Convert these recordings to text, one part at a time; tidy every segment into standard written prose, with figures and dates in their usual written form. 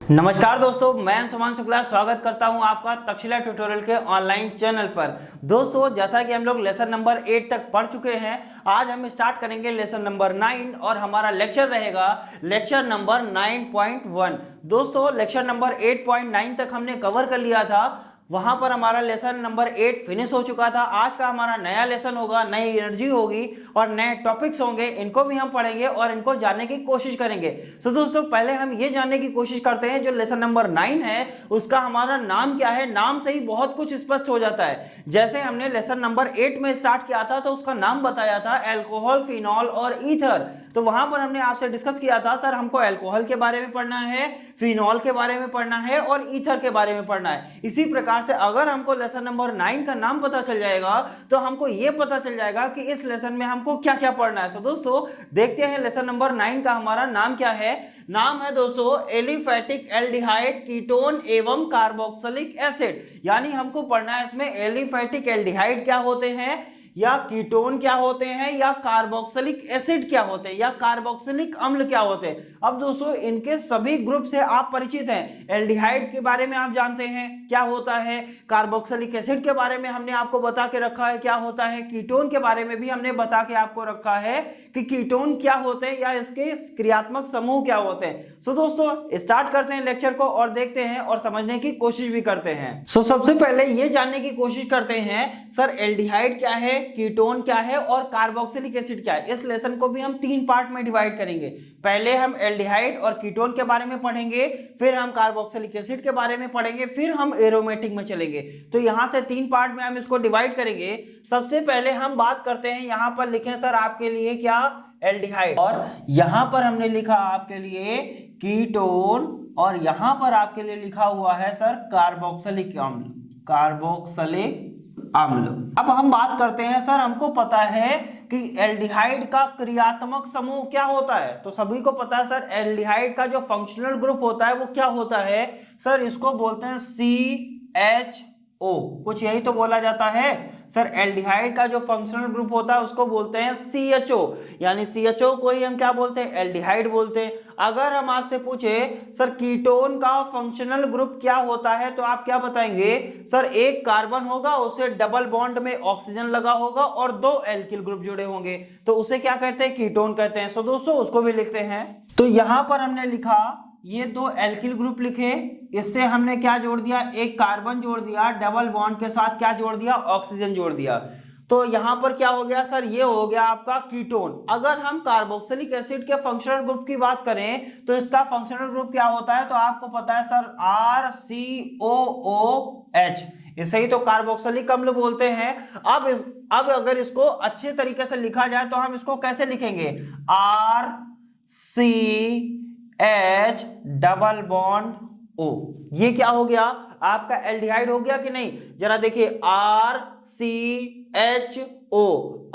नमस्कार दोस्तों, मैं अंशुमान शुक्ला स्वागत करता हूं आपका तक्षशिला ट्यूटोरियल के ऑनलाइन चैनल पर। दोस्तों, जैसा कि हम लोग लेसन नंबर 8 तक पढ़ चुके हैं, आज हम स्टार्ट करेंगे लेसन नंबर 9 और हमारा लेक्चर रहेगा लेक्चर नंबर 9.1। दोस्तों, लेक्चर नंबर 8.9 तक हमने कवर कर लिया था, वहां पर हमारा लेसन नंबर 8 फिनिश हो चुका था। आज का हमारा नया लेसन होगा, नई एनर्जी होगी और नए टॉपिक्स होंगे, इनको भी हम पढ़ेंगे और इनको जानने की कोशिश करेंगे। तो दोस्तों, पहले हम ये जानने की कोशिश करते हैं जो लेसन नंबर 9 है उसका हमारा नाम क्या है। नाम से ही बहुत कुछ स्पष्ट हो जाता है। जैसे हमने लेसन नंबर 8 में स्टार्ट किया था तो उसका नाम बताया था अल्कोहल, फिनॉल और ईथर। तो वहां पर हमने आपसे डिस्कस किया था, सर हमको अल्कोहल के बारे में पढ़ना है, फिनॉल के बारे में पढ़ना है और ईथर के बारे में पढ़ना है। इसी प्रकार से अगर हमको लेसन नंबर 9 का नाम पता चल जाएगा तो हमको यह पता चल जाएगा कि इस लेसन में हमको क्या क्या पढ़ना है। तो दोस्तों, देखते हैं लेसन नंबर 9 का हमारा नाम क्या है। नाम है दोस्तों एलिफैटिक एल्डिहाइड, कीटोन एवं कार्बोक्सिलिक एसिड। यानी हमको पढ़ना है इसमें एलिफैटिक एल्डिहाइड क्या होते हैं, या कीटोन क्या होते हैं, या कार्बोक्सिलिक एसिड क्या होते हैं, या कार्बोक्सिलिक अम्ल क्या होते हैं। अब दोस्तों, इनके सभी ग्रुप से आप परिचित हैं। एल्डिहाइड के बारे में आप जानते हैं क्या होता है, कार्बोक्सिलिक एसिड के बारे में हमने आपको बता के रखा है क्या होता है, कीटोन के बारे में भी हमने बता के आपको रखा है कि कीटोन क्या होते हैं या इसके क्रियात्मक समूह क्या होते हैं। सो दोस्तों, स्टार्ट करते हैं लेक्चर को और देखते हैं और समझने की कोशिश भी करते हैं। सो सबसे पहले ये जानने की कोशिश करते हैं, सर एल्डिहाइड क्या है, कीटोन क्या है और कार्बोक्सिलिक एसिड क्या है। इस लेसन को भी हम 3 पार्ट में डिवाइड करेंगे। पहले हम एल्डिहाइड और कीटोन के बारे में पढ़ेंगे, फिर हम कार्बोक्सिलिक एसिड के बारे में पढ़ेंगे, फिर हम एरोमेटिक में चलेंगे। तो यहां से 3 पार्ट में हम इसको डिवाइड करेंगे। सबसे पहले हम बात करते हैं, यहां पर लिखें सर आपके लिए क्या, एल्डिहाइड, और यहां पर हमने लिखा आपके लिए कीटोन, और यहां पर आपके लिए लिखा हुआ है सर कार्बोक्सिलिक अम्ल, कार्बोक्सिलिक अम्ल। अब हम बात करते हैं, सर हमको पता है कि एल्डिहाइड का क्रियात्मक समूह क्या होता है। तो सभी को पता है सर एल्डिहाइड का जो फंक्शनल ग्रुप होता है वो क्या होता है, सर इसको बोलते हैं CHO। कुछ यही तो बोला जाता है सर, एल्डिहाइड का जो फंक्शनल ग्रुप होता है उसको बोलते हैं CHO। यानी CHO को ही हम क्या बोलते हैं, एल्डिहाइड बोलते हैं। अगर हम आपसे पूछे सर कीटोन का फंक्शनल ग्रुप क्या होता है तो आप क्या बताएंगे, सर एक कार्बन होगा, उसे डबल बॉन्ड में ऑक्सीजन लगा होगा और 2 एल्किल ग्रुप जुड़े होंगे, तो उसे क्या कहते हैं, कीटोन कहते हैं। सो दोस्तों, उसको भी लिखते हैं। तो यहां पर हमने लिखा ये 2 एल्किल ग्रुप लिखे, इससे हमने क्या जोड़ दिया, एक कार्बन जोड़ दिया, डबल बॉन्ड के साथ क्या जोड़ दिया, ऑक्सीजन जोड़ दिया। तो यहां पर क्या हो गया सर, ये हो गया आपका कीटोन। अगर हम कार्बोक्सिलिक एसिड के फंक्शनल ग्रुप की बात करें तो इसका फंक्शनल ग्रुप क्या होता है, तो आपको पता है सर RCOOH, इसे ही तो कार्बोक्सिलिक अम्ल बोलते हैं। अब अगर इसको अच्छे तरीके से लिखा जाए तो हम इसको कैसे लिखेंगे, RCH डबल बॉन्ड O। ये क्या हो गया, आपका एल्डिहाइड हो गया कि नहीं। जरा देखिए RCHO,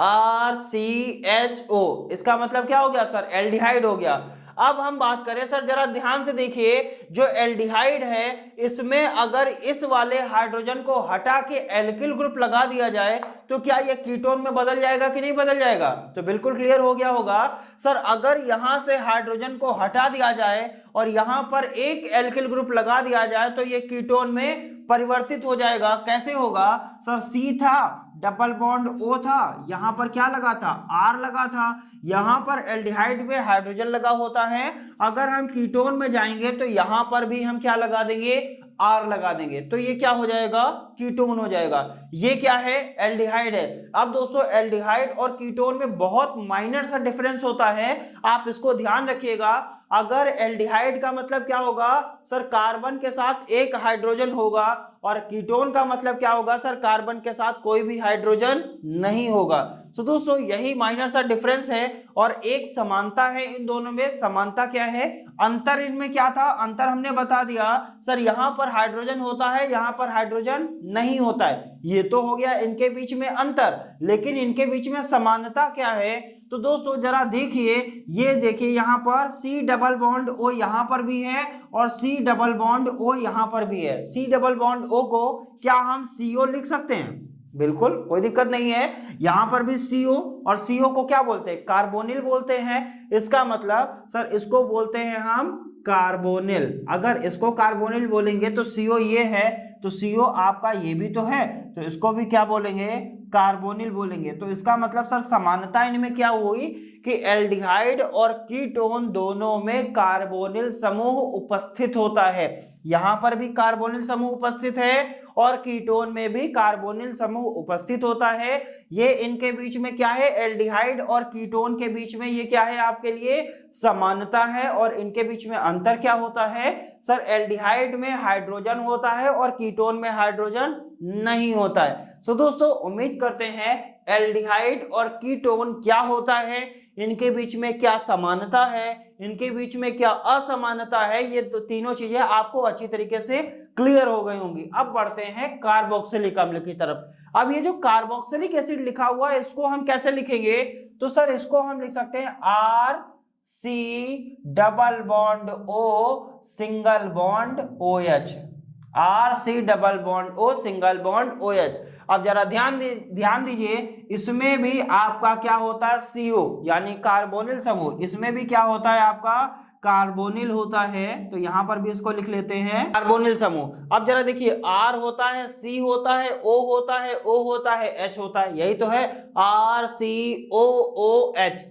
RCHO, इसका मतलब क्या हो गया सर, एल्डिहाइड हो गया। अब हम बात करें सर, जरा ध्यान से देखिए, जो एल्डिहाइड है इसमें अगर इस वाले हाइड्रोजन को हटा के एल्किल ग्रुप लगा दिया जाए तो क्या ये कीटोन में बदल जाएगा कि नहीं बदल जाएगा। तो बिल्कुल क्लियर हो गया होगा सर, अगर यहां से हाइड्रोजन को हटा दिया जाए और यहां पर एक एल्किल ग्रुप लगा दिया जाए तो ये कीटोन में परिवर्तित हो जाएगा। कैसे होगा सर, C था, डबल बॉन्ड O था, यहां पर क्या लगा था, R लगा था, यहां पर एल्डिहाइड में हाइड्रोजन लगा होता है। अगर हम कीटोन में जाएंगे तो यहां पर भी हम क्या लगा देंगे, R लगा देंगे, तो ये क्या हो जाएगा, कीटोन हो जाएगा। ये क्या है, एल्डिहाइड है। अब दोस्तों, एल्डिहाइड और कीटोन में बहुत माइनर सा डिफरेंस होता है, आप इसको ध्यान रखिएगा। अगर एल्डिहाइड का मतलब क्या होगा सर, कार्बन के साथ एक हाइड्रोजन होगा, और कीटोन का मतलब क्या होगा सर, कार्बन के साथ कोई भी हाइड्रोजन नहीं होगा। तो दोस्तों, यही माइनर सा डिफरेंस है और एक समानता है इन दोनों में। समानता क्या है, अंतर इनमें क्या था, अंतर हमने बता दिया सर, यहां पर हाइड्रोजन होता है, यहां पर हाइड्रोजन नहीं होता है। ये तो हो गया इनके बीच में अंतर, लेकिन इनके बीच में समानता क्या है। तो दोस्तों जरा देखिए, ये देखिए यहां पर C डबल बॉन्ड O यहां पर भी है और C डबल बॉन्ड O यहां पर भी है। C डबल बॉन्ड O को क्या हम CO लिख सकते हैं, बिल्कुल कोई दिक्कत नहीं है। यहां पर भी CO, और CO को क्या बोलते हैं? कार्बोनिल बोलते हैं। इसका मतलब सर इसको बोलते हैं हम कार्बोनिल। अगर इसको कार्बोनिल बोलेंगे तो CO ये है, तो CO आपका ये भी तो है, तो इसको भी क्या बोलेंगे? कार्बोनिल बोलेंगे। तो इसका मतलब सर समानता इनमें क्या हुई कि एल्डिहाइड और कीटोन दोनों में कार्बोनिल समूह उपस्थित होता है। यहां पर भी कार्बोनिल समूह उपस्थित है और कीटोन में भी कार्बोनिल समूह उपस्थित होता है। ये इनके बीच में क्या है? एल्डिहाइड और कीटोन के बीच में ये क्या है आपके लिए? समानता है। और इनके बीच में अंतर क्या होता है सर? एल्डिहाइड में हाइड्रोजन होता है और कीटोन में हाइड्रोजन नहीं होता है। सो दोस्तों उम्मीद करते हैं एल्डिहाइड और कीटोन क्या होता है, इनके बीच में क्या समानता है, इनके बीच में क्या असमानता है, ये तीनों चीजें आपको अच्छी तरीके से क्लियर हो गई होंगी। अब बढ़ते हैं कार्बोक्सिलिक अम्ल की तरफ। अब ये जो कार्बोक्सिलिक एसिड लिखा हुआ है इसको हम कैसे लिखेंगे? तो सर इसको हम लिख सकते हैं RC double bond O single bond OH। RC double bond O single bond OH। अब जरा ध्यान दीजिए, इसमें भी आपका क्या होता है? CO यानी कार्बोनिल समूह, इसमें भी क्या होता है आपका? कार्बोनिल होता है। तो यहां पर भी इसको लिख लेते हैं कार्बोनिल समूह। अब जरा देखिए, R होता है, C होता है, O होता है, O होता है, H होता है, यही तो है RCOOH।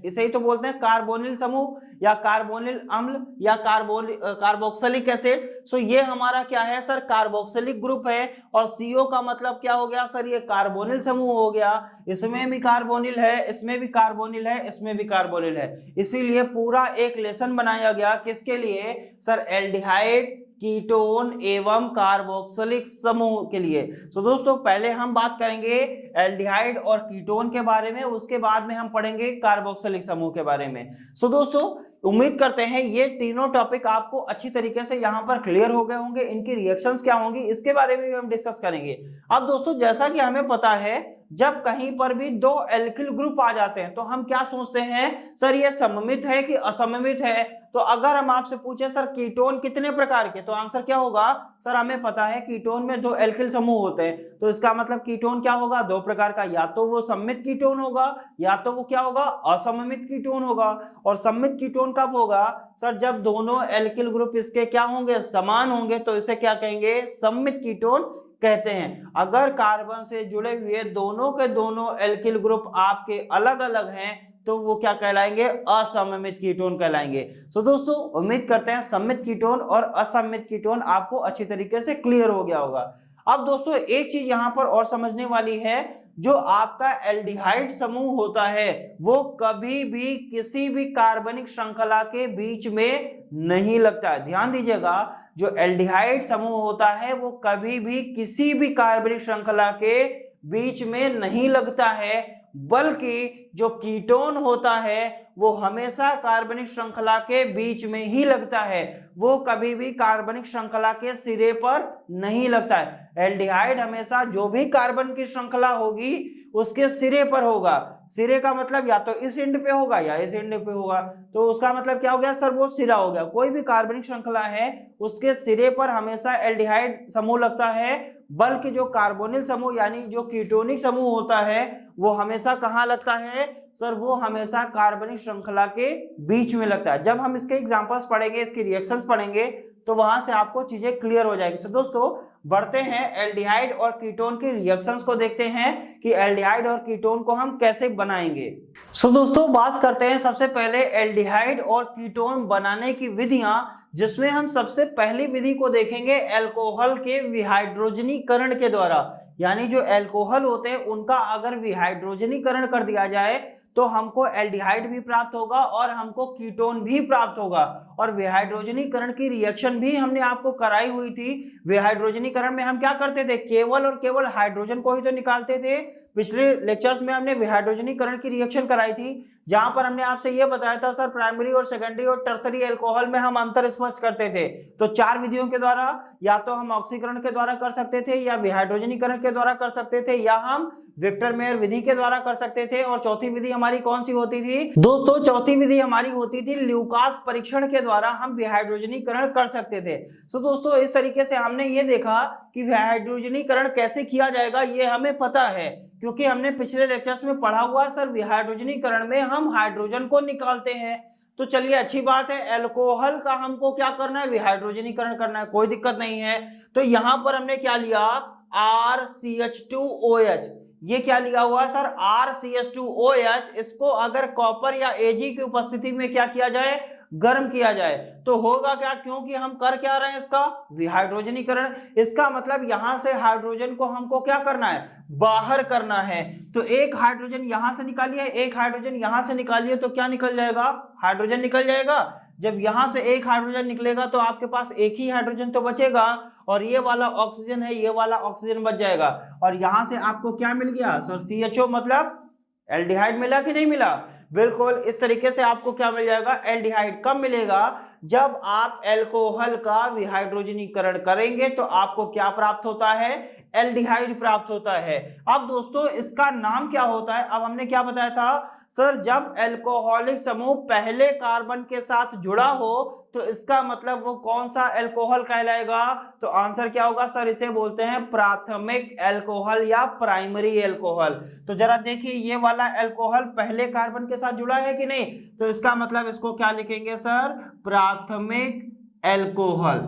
इसे ही तो बोलते हैं कार्बोनिल समूह या कार्बोनिल अम्ल या कार्बोक्सिलिक एसिड। सो ये हमारा क्या है सर? कार्बोक्सिलिक ग्रुप है। और CO का मतलब क्या हो गया सर? ये कार्बोनिल समूह हो गया। इसमें भी कार्बोनिल है, इसमें भी कार्बोनिल है, इसमें भी कार्बोनिल है। इसीलिए पूरा एक लेसन बनाया गया किसके लिए सर? एल्डिहाइड, कीटोन एवं कार्बोक्सिलिक समूह के लिए। तो दोस्तों पहले हम बात करेंगे एल्डिहाइड और कीटोन के बारे में, उसके बाद में हम पढ़ेंगे कार्बोक्सिलिक समूह के बारे में। सो दोस्तों उम्मीद करते हैं ये तीनों टॉपिक आपको अच्छी तरीके से यहाँ पर क्लियर हो गए होंगे। इनकी रिएक्शंस क्या होंगी इसके बारे में भी हम डिस्कस करेंगे। अब दोस्तों जैसा कि हमें पता है, जब कहीं पर भी दो एल्किल ग्रुप आ जाते हैं तो हम क्या सोचते हैं सर? ये सममित है कि असममित है? तो अगर हम आपसे पूछे सर कीटोन कितने प्रकार के, तो आंसर क्या होगा सर? हमें पता है कीटोन में दो एल्किल समूह होते हैं, तो इसका मतलब कीटोन क्या होगा? दो प्रकार का, या तो वो सममित कीटोन होगा या तो वो क्या होगा? असममित कीटोन होगा। और सममित कीटोन कब होगा सर? जब दोनों एल्किल ग्रुप इसके क्या होंगे? समान होंगे, तो इसे क्या कहेंगे? सममित कीटोन कहते हैं। अगर कार्बन से जुड़े हुए दोनों के दोनों एल्किल ग्रुप आपके अलग अलग हैं तो वो क्या कहलाएंगे? असममित कीटोन कहलाएंगे। सो दोस्तों उम्मीद करते हैं सममित कीटोन और असममित कीटोन आपको अच्छी तरीके से क्लियर हो गया होगा। अब दोस्तों एक चीज यहां पर और समझने वाली है, जो आपका एल्डिहाइड समूह होता है वो कभी भी किसी भी कार्बनिक श्रृंखला के बीच में नहीं लगता है। ध्यान दीजिएगा, जो एल्डिहाइड समूह होता है वो कभी भी किसी भी कार्बनिक श्रृंखला के बीच में नहीं लगता है, बल्कि जो कीटोन होता है वो हमेशा कार्बनिक श्रृंखला के बीच में ही लगता है, वो कभी भी कार्बनिक श्रृंखला के सिरे पर नहीं लगता है। एल्डिहाइड हमेशा जो भी कार्बन की श्रृंखला होगी उसके सिरे पर होगा। सिरे का मतलब या तो इस एंड पे होगा या इस एंड पे होगा, तो उसका मतलब क्या हो गया सर? वो सिरा हो गया। कोई भी कार्बनिक श्रृंखला है उसके सिरे पर हमेशा एल्डिहाइड समूह लगता है, बल्कि जो कार्बोनिल समूह यानी जो कीटोनिक समूह होता है वो हमेशा कहाँ लगता है सर? वो हमेशा कार्बनिक श्रृंखला के बीच में लगता है। जब हम इसके एग्जांपल्स पढ़ेंगे, इसकी रिएक्शंस पढ़ेंगे, तो वहां से आपको चीजें क्लियर हो जाएगी। सो दोस्तों बढ़ते हैं एल्डिहाइड और कीटोन की रिएक्शंस को देखते हैं कि एल्डिहाइड और कीटोन को हम कैसे बनाएंगे। सो दोस्तों बात करते हैं सबसे पहले एल्डिहाइड और कीटोन बनाने की विधियां, जिसमें हम सबसे पहली विधि को देखेंगे अल्कोहल के विहाइड्रोजनीकरण के द्वारा। यानी जो अल्कोहल होते हैं उनका अगर विहाइड्रोजनीकरण कर दिया जाए तो हमको एल्डिहाइड भी प्राप्त होगा और हमको कीटोन भी प्राप्त होगा। और विहाइड्रोजनीकरण की रिएक्शन भी हमने आपको कराई हुई थी। विहाइड्रोजनीकरण में हम क्या करते थे? केवल और केवल हाइड्रोजन को ही तो निकालते थे, पिछले लेक्चर्स में हमने विहाइड्रोजनीकरण की रिएक्शन कराई थी, जहां पर हमने आपसे यह बताया था सर प्राइमरी और सेकेंडरी और टर्सरी अल्कोहल में हम अंतर स्पष्ट करते थे। तो 4 विधियों के द्वारा, या तो हम ऑक्सीकरण के द्वारा कर सकते थे, या विहाइड्रोजनीकरण के द्वारा कर सकते थे, या हम विक्टर मेयर विधि के द्वारा कर सकते थे। और चौथी विधि हमारी कौन सी होती थी दोस्तों? चौथी विधि हमारी होती थी ल्यूकास परीक्षण के द्वारा हम विहाइड्रोजनीकरण कर सकते थे। तो दोस्तों इस तरीके से हमने ये देखा कि विहाइड्रोजनीकरण कैसे किया जाएगा ये हमें पता है, क्योंकि हमने पिछले लेक्चर्स में पढ़ा हुआ सर विहाइड्रोजनीकरण में हम हाइड्रोजन को निकालते हैं। तो चलिए अच्छी बात है, अल्कोहल का हमको क्या करना है? विहाइड्रोजनीकरण करना है, कोई दिक्कत नहीं है। तो यहां पर हमने क्या लिया? RCH2OH। ये क्या लिया हुआ सर? RCH2OH। इसको अगर कॉपर या Ag की उपस्थिति में क्या किया जाए? गर्म किया जाए तो होगा क्या? क्योंकि हम कर क्या रहे हैं? इसका विहाइड्रोजनीकरण। इसका मतलब यहां से हाइड्रोजन को हमको क्या करना है? बाहर करना है। तो एक हाइड्रोजन यहां से निकालिए, एक हाइड्रोजन यहां से निकालिए, तो क्या निकल जाएगा? हाइड्रोजन निकल जाएगा। जब यहां से एक हाइड्रोजन निकलेगा तो आपके पास एक ही हाइड्रोजन तो बचेगा, और ये वाला ऑक्सीजन है, ये वाला ऑक्सीजन बच जाएगा। और यहां से आपको क्या मिल गया सर? CHO मतलब एल्डिहाइड मिला कि नहीं मिला? बिल्कुल इस तरीके से आपको क्या मिल जाएगा? एल्डिहाइड। कब मिलेगा? जब आप अल्कोहल का विहाइड्रोजनीकरण करेंगे तो आपको क्या प्राप्त होता है? एल्डिहाइड प्राप्त होता है। अब दोस्तों इसका नाम क्या होता है? अब हमने क्या बताया था सर, जब अल्कोहलिक समूह पहले कार्बन के साथ जुड़ा हो तो इसका मतलब वो कौन सा अल्कोहल कहलाएगा? तो आंसर क्या होगा सर? इसे बोलते हैं प्राथमिक अल्कोहल या प्राइमरी अल्कोहल। तो जरा देखिए ये वाला अल्कोहल पहले कार्बन के साथ जुड़ा है कि नहीं? तो इसका मतलब इसको क्या लिखेंगे सर? प्राथमिक अल्कोहल।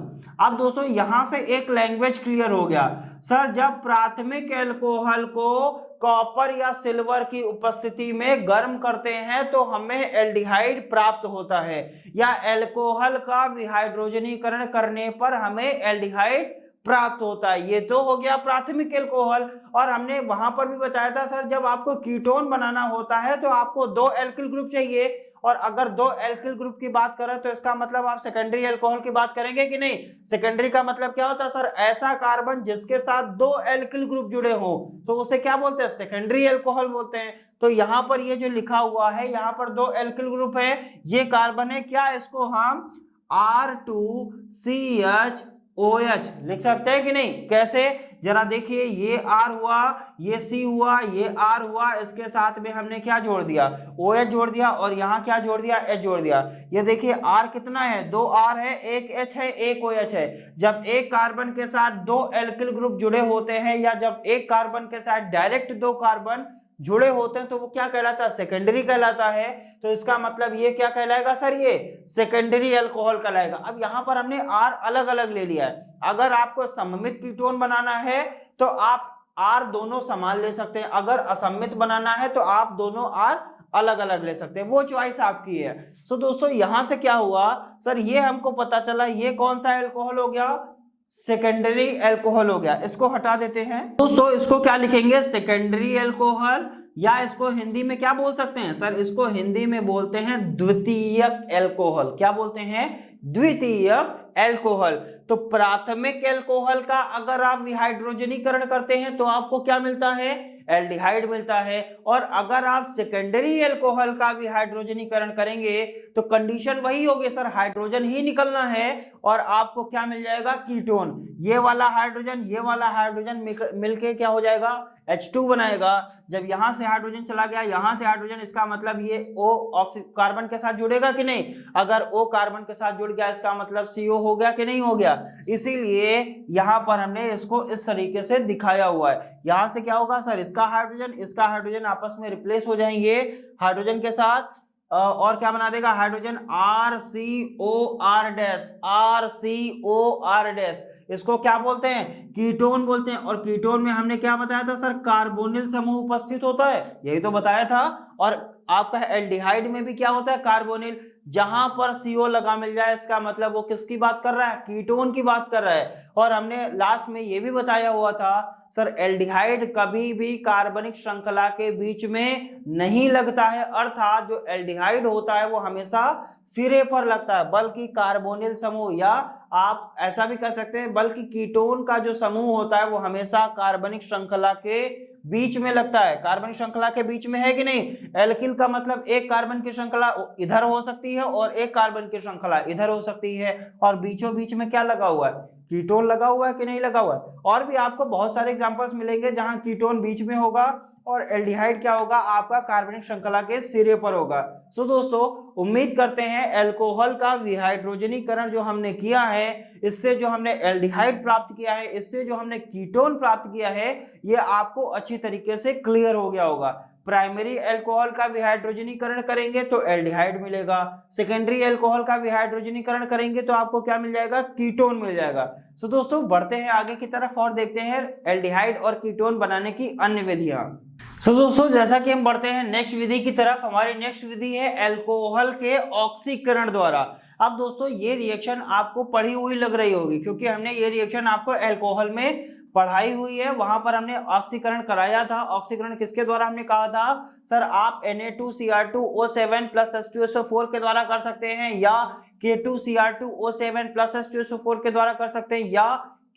अब दोस्तों यहां से एक लैंग्वेज क्लियर हो गया सर, जब प्राथमिक अल्कोहल को कॉपर या सिल्वर की उपस्थिति में गर्म करते हैं तो हमें एल्डिहाइड प्राप्त होता है, या अल्कोहल का विहाइड्रोजनीकरण करने पर हमें एल्डिहाइड प्राप्त होता है। ये तो हो गया प्राथमिक अल्कोहल। और हमने वहां पर भी बताया था सर, जब आपको कीटोन बनाना होता है तो आपको 2 एल्किल ग्रुप चाहिए, और अगर 2 एल्किल ग्रुप की बात करें तो इसका मतलब आप सेकेंडरी अल्कोहल की बात करेंगे कि नहीं? सेकेंडरी का मतलब क्या होता है सर? ऐसा कार्बन जिसके साथ 2 एल्किल ग्रुप जुड़े हो तो उसे क्या बोलते हैं? सेकेंडरी अल्कोहल बोलते हैं। तो यहां पर ये जो लिखा हुआ है, यहां पर 2 एल्किल ग्रुप है, ये कार्बन है, क्या इसको हम R2CHOH लिख सकते हैं कि नहीं? कैसे? जरा देखिए, ये R हुआ, ये C हुआ, ये R हुआ, इसके साथ में हमने क्या जोड़ दिया? OH जोड़ दिया, और यहाँ क्या जोड़ दिया? H जोड़ दिया। ये देखिए R कितना है? 2 R है, 1 H है, 1 OH है। जब एक कार्बन के साथ 2 एल्किल ग्रुप जुड़े होते हैं, या जब एक कार्बन के साथ डायरेक्ट 2 कार्बन जुड़े होते हैं तो वो क्या कहलाता है? सेकेंडरी कहलाता है। तो इसका मतलब ये क्या कहलाएगा सर? ये सेकेंडरी अल्कोहल कहलाएगा। अब यहाँ पर हमने R अलग अलग ले लिया है। अगर आपको सममित कीटोन बनाना है तो आप R दोनों समान ले सकते हैं, अगर असममित बनाना है तो आप दोनों R अलग अलग ले सकते हैं, वो चॉइस आपकी है। तो दोस्तों यहां से क्या हुआ सर? ये हमको पता चला ये कौन सा अल्कोहल हो गया? सेकेंडरी अल्कोहल हो गया। इसको हटा देते हैं दोस्तों, इसको क्या लिखेंगे? सेकेंडरी अल्कोहल, या इसको हिंदी में क्या बोल सकते हैं सर? इसको हिंदी में बोलते हैं द्वितीयक अल्कोहल। क्या बोलते हैं? द्वितीयक अल्कोहल। तो प्राथमिक अल्कोहल का अगर आप विहाइड्रोजनीकरण करते हैं तो आपको क्या मिलता है? एल्डिहाइड मिलता है। और अगर आप सेकेंडरी अल्कोहल का विहाइड्रोजनीकरण करेंगे तो कंडीशन वही होगी सर, हाइड्रोजन ही निकलना है, और आपको क्या मिल जाएगा? कीटोन। ये वाला हाइड्रोजन, ये वाला हाइड्रोजन मिलके क्या हो जाएगा? H2 बनाएगा। जब यहां से हाइड्रोजन चला गया, यहां से हाइड्रोजन, इसका मतलब ये O कार्बन के साथ जुड़ेगा कि नहीं? अगर O कार्बन के साथ जुड़ गया इसका मतलब CO हो गया कि नहीं हो गया? इसीलिए यहां पर हमने इसको इस तरीके से दिखाया हुआ है। यहां से क्या होगा सर? इसका हाइड्रोजन आपस में रिप्लेस हो जाएंगे हाइड्रोजन के साथ, और क्या बना देगा? Hydrogen RCOR। इसको क्या बोलते हैं? कीटोन बोलते हैं। और कीटोन में हमने क्या बताया था सर? कार्बोनिल समूह उपस्थित होता है, यही तो बताया था। और आपका एल्डिहाइड में भी क्या होता है? कार्बोनिल। जहां पर CO लगा मिल जाए इसका मतलब वो किसकी बात कर रहा है? कीटोन की बात कर रहा है। और हमने लास्ट में ये भी बताया हुआ था सर, एल्डिहाइड कभी भी कार्बनिक श्रृंखला के बीच में नहीं लगता है, अर्थात जो एल्डिहाइड होता है वो हमेशा सिरे पर लगता है, बल्कि कार्बोनिल समूह, या आप ऐसा भी कह सकते हैं बल्कि कीटोन का जो समूह होता है वो हमेशा कार्बनिक श्रृंखला के बीच में लगता है, कार्बनिक श्रृंखला के बीच में है कि नहीं। एल्किल का मतलब एक कार्बन की श्रृंखला इधर हो सकती है और एक कार्बन की श्रृंखला इधर हो सकती है, और बीचों बीच में क्या लगा हुआ है, कीटोन लगा हुआ है कि नहीं लगा हुआ है। और भी आपको बहुत सारे एग्जांपल्स मिलेंगे जहां कीटोन बीच में होगा और एल्डिहाइड क्या होगा, आपका कार्बनिक श्रृंखला के सिरे पर होगा। सो दोस्तों उम्मीद करते हैं अल्कोहल का विहाइड्रोजनीकरण जो हमने किया है, इससे जो हमने एल्डिहाइड प्राप्त किया है, इससे जो हमने कीटोन प्राप्त किया है, ये आपको अच्छी तरीके से क्लियर हो गया होगा। प्राइमरी अल्कोहल का विहाइड्रोजनीकरण करेंगे तो एल्डिहाइड मिलेगा, सेकेंडरी अल्कोहल का विहाइड्रोजनीकरण करेंगे तो आपको क्या मिल जाएगा, कीटोन मिल जाएगा। सो दोस्तों बढ़ते हैं आगे की तरफ और देखते हैं एल्डिहाइड और कीटोन बनाने की अन्य विधियां। सो दोस्तों जैसा कि हम बढ़ते हैं नेक्स्ट विधि की तरफ, हमारी नेक्स्ट विधि है अल्कोहल के ऑक्सीकरण द्वारा। अब दोस्तों ये रिएक्शन आपको पढ़ी हुई लग रही होगी, क्योंकि हमने ये रिएक्शन आपको अल्कोहल में पढ़ाई हुई है, वहां पर हमने ऑक्सीकरण कराया था। ऑक्सीकरण किसके द्वारा हमने कहा था, सर आप Na2Cr2O7 प्लस H2SO4 के द्वारा कर सकते हैं, या K2Cr2O7 प्लस H2SO4 के द्वारा कर सकते हैं, या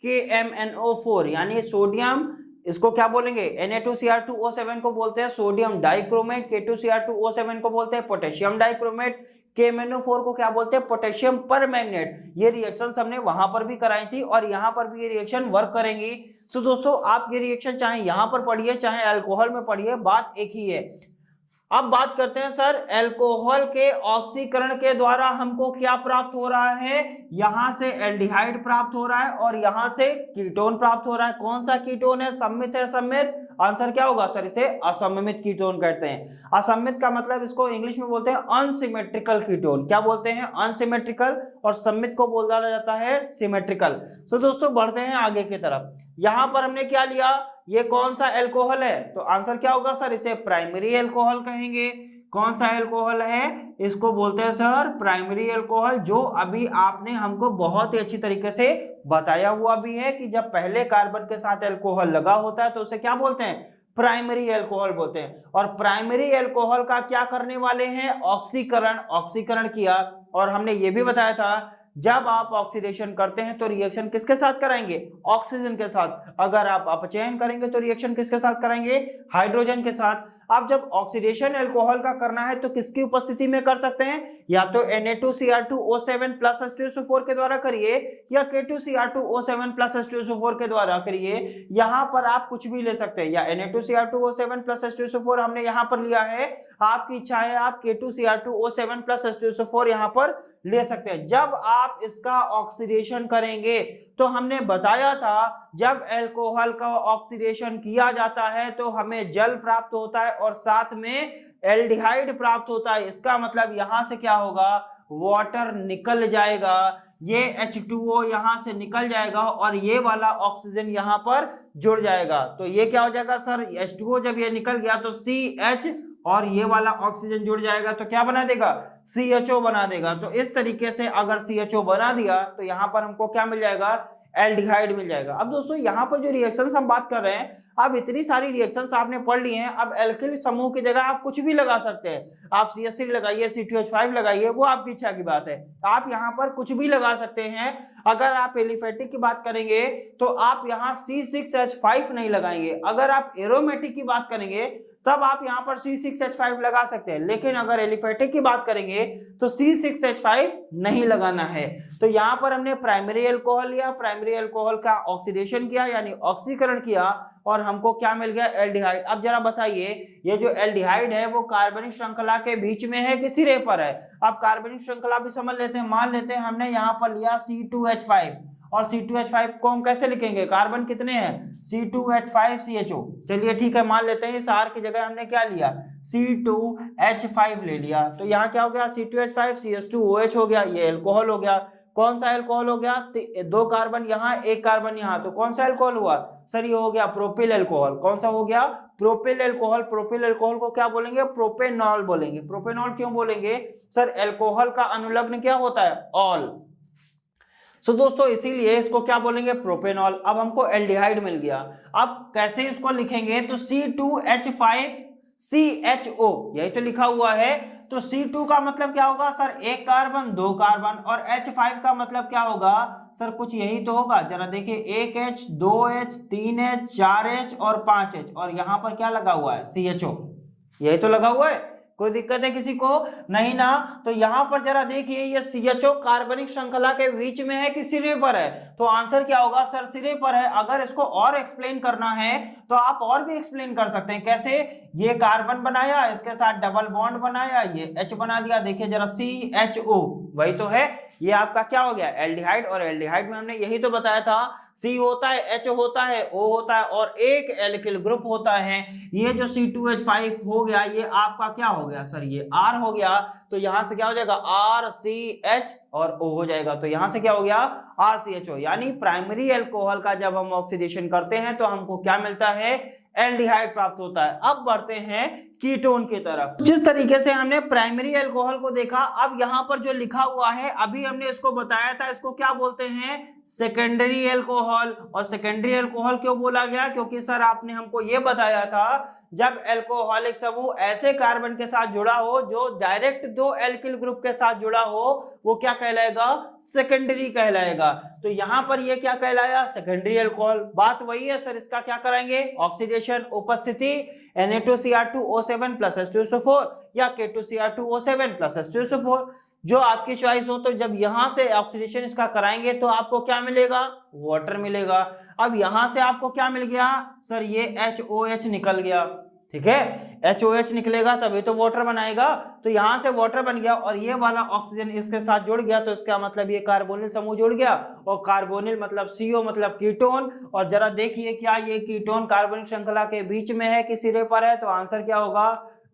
KMNO4 यानी सोडियम, इसको क्या बोलेंगे, Na2Cr2O7 को बोलते हैं सोडियम डाइक्रोमेट, K2Cr2O7 को बोलते हैं पोटेशियम डाइक्रोमेट, KMNO4 को क्या बोलते हैं, पोटेशियम परमैंगनेट। ये रिएक्शंस हमने वहां पर भी कराई थी और यहाँ पर भी ये रिएक्शन वर्क करेंगी। तो दोस्तों आप ये रिएक्शन चाहे यहाँ पर पढ़िए चाहे अल्कोहल में पढ़िए, बात एक ही है। अब बात करते हैं सर अल्कोहल के ऑक्सीकरण के द्वारा हमको क्या प्राप्त हो रहा है, यहां से एल्डिहाइड प्राप्त हो रहा है और यहां से कीटोन प्राप्त हो रहा है। कौन सा कीटोन है, सममित है, असममित, आंसर क्या होगा सर, इसे असममित कीटोन कहते हैं। असममित का मतलब इसको इंग्लिश में बोलते हैं अनसिमेट्रिकल कीटोन। क्या बोलते हैं, अनसिमेट्रिकल, और सममित को बोला जाता है सिमेट्रिकल। तो दोस्तों बढ़ते हैं आगे की तरफ। यहां पर हमने क्या लिया, ये कौन सा अल्कोहल है, तो आंसर क्या होगा सर, इसे प्राइमरी अल्कोहल कहेंगे। कौन सा अल्कोहल है, इसको बोलते हैं सर प्राइमरी अल्कोहल, जो अभी आपने हमको बहुत ही अच्छी तरीके से बताया हुआ भी है कि जब पहले कार्बन के साथ अल्कोहल लगा होता है तो उसे क्या बोलते हैं, प्राइमरी अल्कोहल बोलते हैं। और प्राइमरी अल्कोहल का क्या करने वाले हैं, ऑक्सीकरण। ऑक्सीकरण किया, और हमने ये भी बताया था जब आप ऑक्सीडेशन करते हैं तो रिएक्शन किसके साथ कराएंगे, ऑक्सीजन के साथ। अगर आप अपचयन करेंगे तो रिएक्शन किसके साथ कराएंगे, हाइड्रोजन के साथ। अब जब ऑक्सीडेशन अल्कोहल का करना है तो किसकी उपस्थिति में कर सकते हैं, या तो Na2Cr2O7 प्लस H2SO4 के द्वारा करिए, या K2Cr2O7 प्लस H2SO4 के द्वारा करिए। यहां पर आप कुछ भी ले सकते हैं, या Na2Cr2O7 प्लस H2SO4 हमने यहां पर लिया है, आपकी इच्छा है आप K2Cr2O7 प्लस H2SO4 यहां पर ले सकते हैं। जब आप इसका ऑक्सीडेशन करेंगे तो हमने बताया था जब अल्कोहल का ऑक्सीडेशन किया जाता है तो हमें जल प्राप्त होता है और साथ में एल्डिहाइड प्राप्त होता है। इसका मतलब यहां से क्या होगा, वाटर निकल जाएगा, ये H2O यहां से निकल जाएगा और ये वाला ऑक्सीजन यहां पर जुड़ जाएगा। तो ये क्या हो जाएगा सर, H2O जब ये निकल गया तो CH और ये वाला ऑक्सीजन जुड़ जाएगा तो क्या बना देगा, CHO बना देगा। तो इस तरीके से अगर CHO बना दिया तो यहां पर हमको क्या मिल जाएगा, एल्डिहाइड मिल जाएगा। अब दोस्तों यहां पर जो रिएक्शंस हम बात कर रहे हैं, अब इतनी सारी रिएक्शंस आपने पढ़ ली हैं, अब एल्किल समूह की जगह आप कुछ भी लगा सकते हैं। आप CH3 लगाइए, C2H5 लगाइए, वो आपकी इच्छा की बात है। आप यहां पर कुछ भी लगा सकते हैं। अगर आप एलिफेटिक की बात करेंगे तो आप यहां C6H5 नहीं लगाएंगे। अगर आप एरोमेटिक की बात करेंगे तब आप यहां पर C6H5 लगा सकते हैं, लेकिन अगर एलिफेटिक की बात करेंगे तो C6H5 नहीं लगाना है। तो यहां पर हमने प्राइमरी अल्कोहल लिया, प्राइमरी अल्कोहल का ऑक्सीडेशन किया यानी ऑक्सीकरण किया और हमको क्या मिल गया, एल्डिहाइड। अब जरा बताइए ये जो एल्डिहाइड है वो कार्बनिक श्रृंखला के बीच में है कि सिरे पर है। अब कार्बनिक श्रृंखला भी समझ लेते हैं। मान लेते हैं हमने यहां पर लिया C2H5 और C2H5 को हम कैसे लिखेंगे, कार्बन कितने हैं, C2H5CHO। चलिए ठीक है, मान लेते हैं इस R की जगह हमने क्या लिया, C2H5 ले लिया। तो यहाँ क्या हो गया, C2H5CH2OH हो गया, ये अल्कोहल हो गया। कौन सा अल्कोहल हो गया, दो कार्बन यहाँ एक कार्बन यहाँ, तो कौन सा अल्कोहल हुआ सर, ये हो गया प्रोपिल अल्कोहल। कौन सा हो गया, प्रोपिल अल्कोहल। प्रोपिल अल्कोहल को क्या बोलेंगे, प्रोपेनॉल बोलेंगे। प्रोपेनॉल क्यों बोलेंगे सर, अल्कोहल का अनुलग्न क्या होता है, ऑल। सो दोस्तों इसीलिए इसको क्या बोलेंगे, प्रोपेनॉल। अब हमको एल्डिहाइड मिल गया। अब कैसे इसको लिखेंगे, तो C2H5 CHO, यही तो लिखा हुआ है। तो C2 का मतलब क्या होगा सर, एक कार्बन दो कार्बन, और H5 का मतलब क्या होगा सर, कुछ यही तो होगा। जरा देखिए, एक H, दो H, तीन H, चार H और 5H, और यहां पर क्या लगा हुआ है, CHO, यही तो लगा हुआ है। कोई दिक्कत है किसी को? नहीं ना। तो यहां पर जरा देखिए, ये CHO कार्बनिक श्रृंखला के बीच में है कि सिरे पर है? तो आंसर क्या होगा सर, सिरे पर है। अगर इसको और एक्सप्लेन करना है तो आप और भी एक्सप्लेन कर सकते हैं। कैसे? ये कार्बन बनाया, इसके साथ डबल बॉन्ड बनाया, ये H बना दिया। देखिए जरा, CHO वही तो है। ये आपका क्या हो गया, एल्डिहाइड। और एल्डिहाइड में हमने यही तो बताया था, C होता है, H होता है, O होता है, और एक एल्किल ग्रुप होता है। ये जो C2H5 हो गया, ये आपका क्या हो गया सर, ये R हो गया। तो यहां से क्या हो जाएगा, RCH और O हो जाएगा। तो यहां से क्या हो गया, RCHO। यानी प्राइमरी अल्कोहल का जब हम ऑक्सीडेशन करते हैं तो हमको क्या मिलता है, एल्डिहाइड प्राप्त होता है। अब बढ़ते हैं कीटोन की तरफ। जिस तरीके से हमने प्राइमरी अल्कोहल को देखा, अब यहां पर जो लिखा हुआ है, अभी हमने इसको बताया था, इसको क्या बोलते हैं, सेकेंडरी अल्कोहल। और सेकेंडरी अल्कोहल क्यों बोला गया, क्योंकि सर आपने हमको ये बताया था, जब अल्कोहलिक समूह ऐसे कार्बन के साथ जुड़ा हो जो डायरेक्ट दो एल्किल ग्रुप के साथ जुड़ा हो, वो क्या कहलाएगा, सेकेंडरी कहलाएगा। तो यहां पर ये क्या कहलाया, सेकेंडरी अल्कोहल। बात वही है सर, इसका क्या कराएंगे, ऑक्सीडेशन, उपस्थिति Na2Cr2O7 + H2SO4 या K2Cr2O7 + H2SO4, जो आपकी चॉइस हो। तो जब यहां से ऑक्सीडेशन इसका कराएंगे तो आपको क्या मिलेगा, वाटर मिलेगा। अब यहां से आपको क्या मिल गया सर, ये HOH निकल गया, ठीक है, HOH निकलेगा तभी तो वाटर बनाएगा। तो यहां से वाटर बन गया, और ये वाला ऑक्सीजन इसके साथ जुड़ गया, तो इसका मतलब ये कार्बोनिल समूह जुड़ गया। और कार्बोनिल मतलब CO मतलब कीटोन। और जरा देखिए, क्या ये कीटोन कार्बनिक श्रृंखला के बीच में है कि सिरे पर है? तो आंसर क्या होगा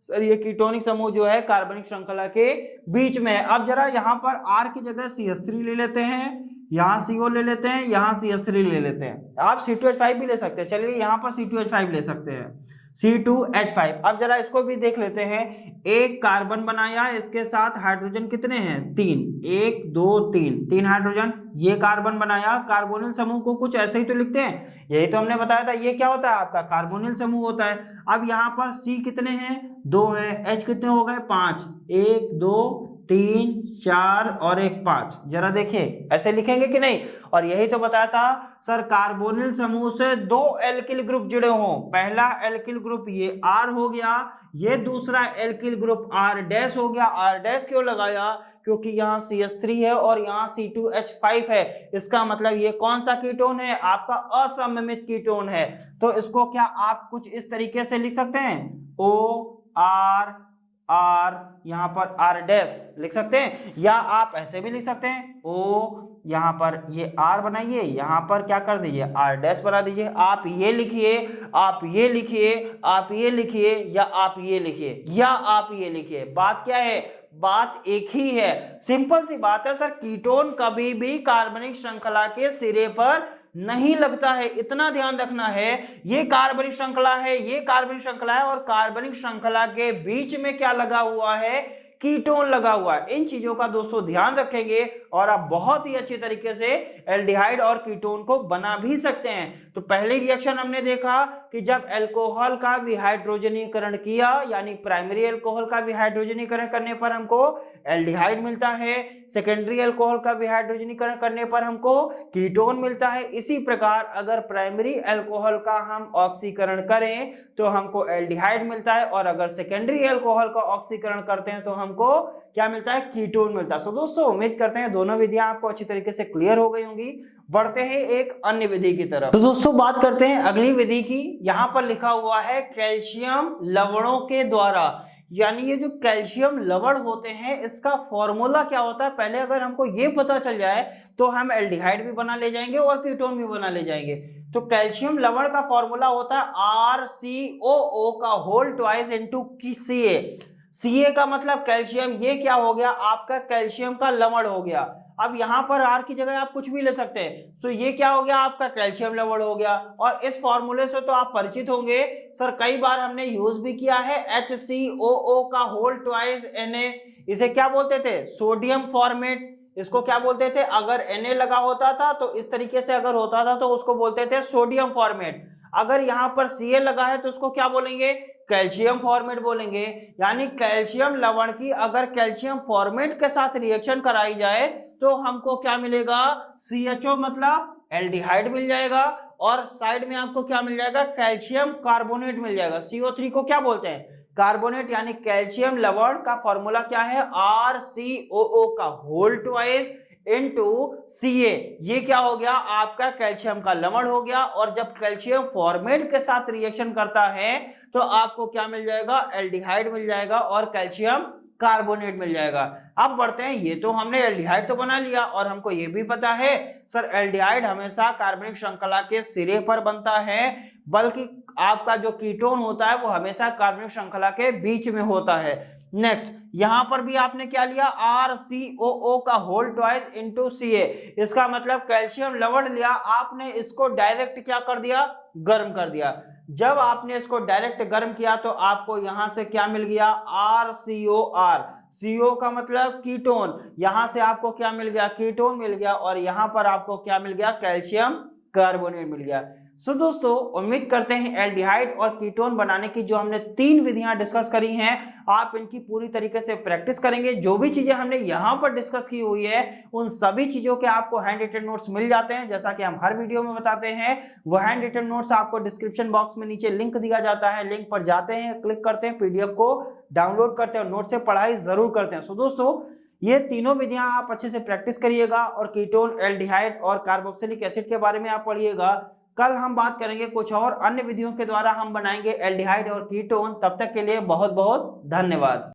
सर, ये कीटोनिक समूह जो है कार्बनिक श्रृंखला के बीच में है। अब जरा यहाँ पर R की जगह CH3 ले लेते हैं, यहाँ CO ले लेते हैं, यहाँ CH3 ले लेते हैं। आप C2H5 भी ले सकते हैं, चलिए यहाँ पर C2H5 ले सकते हैं, C2H5। अब जरा इसको भी देख लेते हैं। एक कार्बन बनाया, इसके साथ हाइड्रोजन कितने हैं, तीन, एक दो तीन, तीन हाइड्रोजन। ये कार्बन बनाया, कार्बोनिल समूह को कुछ ऐसे ही तो लिखते हैं, यही तो हमने बताया था। ये क्या होता है, आपका कार्बोनिल समूह होता है। अब यहाँ पर C कितने हैं, दो है, H कितने हो गए, पांच, एक दो तीन चार और एक पांच। जरा देखिए, ऐसे लिखेंगे कि नहीं? और यही तो बताया था सर, कार्बोनिल समूह से दो एल्किल ग्रुप जुड़े हों। पहला एल्किल ग्रुप ये R हो गया, ये दूसरा एल्किल ग्रुप R' हो गया। R' क्यों लगाया, क्योंकि यहाँ CH3 है और यहाँ C2H5 है। इसका मतलब ये कौन सा कीटोन है, आपका असममित कीटोन है। तो इसको क्या आप कुछ इस तरीके से लिख सकते हैं, OR R, यहाँ पर R' लिख सकते हैं, या आप ऐसे भी लिख सकते हैं, O यहाँ पर ये R बनाइए, यहाँ पर क्या कर दीजिए, R' बना दीजिए। आप ये लिखिए, आप ये लिखिए, आप ये लिखिए, या आप ये लिखिए, या आप ये लिखिए। बात क्या है, बात एक ही है, सिंपल सी बात है सर। कीटोन कभी भी कार्बनिक श्रृंखला के सिरे पर नहीं लगता है, इतना ध्यान रखना है। ये कार्बनिक श्रृंखला है, ये कार्बनिक श्रृंखला है, और कार्बनिक श्रृंखला के बीच में क्या लगा हुआ है, कीटोन लगा हुआ है। इन चीजों का दोस्तों ध्यान रखेंगे और आप बहुत ही अच्छे तरीके से एल्डिहाइड और कीटोन को बना भी सकते हैं। तो पहले रिएक्शन हमने देखा कि जब अल्कोहल का विहाइड्रोजनीकरण किया, यानी प्राइमरी अल्कोहल का विहाइड्रोजनीकरण करने पर हमको एल्डिहाइड मिलता है, सेकेंडरी अल्कोहल का विहाइड्रोजनीकरण करने पर हमको कीटोन मिलता है। इसी प्रकार अगर प्राइमरी अल्कोहल का हम ऑक्सीकरण करें तो हमको एल्डिहाइड मिलता है, और अगर सेकेंडरी अल्कोहल का ऑक्सीकरण करते हैं तो हमको क्या मिलता है, कीटोन मिलता है। सो दोस्तों, उम्मीद करते हैं दोनों विधियां आपको अच्छी तरीके से क्लियर हो गई होंगी। बढ़ते हैं एक अन्य विधि की तरफ। तो दोस्तों, बात करते हैं अगली विधि की। यहां पर लिखा हुआ है कैल्शियम लवणों के द्वारा, यानी ये जो कैल्शियम लवण होते हैं इसका फॉर्मूला क्या होता है, पहले अगर हमको ये पता चल जाए तो हम एल्डिहाइड भी बना ले जाएंगे और कीटोन भी बना ले जाएंगे। तो कैल्शियम लवण का फॉर्मूला होता है RCOO का whole twice into Ca। Ca का मतलब कैल्शियम, ये क्या हो गया, आपका कैल्शियम का लवण हो गया। अब यहाँ पर R की जगह आप कुछ भी ले सकते हैं, तो ये क्या हो गया, आपका कैल्शियम लवण हो गया। और इस फॉर्मूले से तो आप परिचित होंगे सर, कई बार हमने यूज भी किया है, HCOO का होल ट्वाइस Na। इसे क्या बोलते थे, सोडियम फॉर्मेट। इसको क्या बोलते थे, अगर Na लगा होता था तो इस तरीके से अगर होता था तो उसको बोलते थे सोडियम फॉर्मेट। अगर यहाँ पर Ca लगा है तो उसको क्या बोलेंगे, कैल्शियम फॉर्मेट बोलेंगे। यानी कैल्शियम लवण की अगर कैल्शियम फॉर्मेट के साथ रिएक्शन कराई जाए तो हमको क्या मिलेगा, CHO मतलब एल्डिहाइड मिल जाएगा, और साइड में आपको क्या मिल जाएगा, कैल्शियम कार्बोनेट मिल जाएगा। CO3 को क्या बोलते हैं, कार्बोनेट। यानी कैल्शियम लवण का फॉर्मूला क्या है, RCOO का होल ट्वाइस इनटू Ca। ये क्या हो गया, आपका कैल्शियम का लवण हो गया। और जब कैल्शियम फॉर्मेट के साथ रिएक्शन करता है तो आपको क्या मिल जाएगा, एल्डिहाइड मिल जाएगा और कैल्शियम कार्बोनेट मिल जाएगा। अब बढ़ते हैं, ये तो हमने एल्डिहाइड तो बना लिया, और हमको ये भी पता है सर एल्डिहाइड हमेशा कार्बनिक श्रृंखला के सिरे पर बनता है, बल्कि आपका जो कीटोन होता है वो हमेशा कार्बनिक श्रृंखला के बीच में होता है। नेक्स्ट, यहां पर भी आपने क्या लिया, RCOO का होल ट्वाइस इनटू Ca। इसका मतलब कैल्शियम लवण लिया आपने, इसको डायरेक्ट क्या कर दिया, गर्म कर दिया। जब आपने इसको डायरेक्ट गर्म किया तो आपको यहां से क्या मिल गया, RCOR। CO का मतलब कीटोन, यहां से आपको क्या मिल गया, कीटोन मिल गया, और यहां पर आपको क्या मिल गया, कैल्शियम कार्बोनेट मिल गया। सो दोस्तों, उम्मीद करते हैं एल्डिहाइड और कीटोन बनाने की जो हमने 3 विधियां डिस्कस करी हैं, आप इनकी पूरी तरीके से प्रैक्टिस करेंगे। जो भी चीजें हमने यहां पर डिस्कस की हुई है उन सभी चीजों के आपको हैंड रिटन नोट्स मिल जाते हैं, जैसा कि हम हर वीडियो में बताते हैं। वो हैंड रिटन नोट्स आपको डिस्क्रिप्शन बॉक्स में नीचे लिंक दिया जाता है, लिंक पर जाते हैं, क्लिक करते हैं, PDF को डाउनलोड करते हैं और नोट से पढ़ाई जरूर करते हैं। सो दोस्तों, ये तीनों विधियां आप अच्छे से प्रैक्टिस करिएगा, और कीटोन, एल्डिहाइड और कार्बोक्सिलिक एसिड के बारे में आप पढ़िएगा। कल हम बात करेंगे कुछ और अन्य विधियों के द्वारा हम बनाएंगे एल्डिहाइड और कीटोन। तब तक के लिए बहुत बहुत धन्यवाद।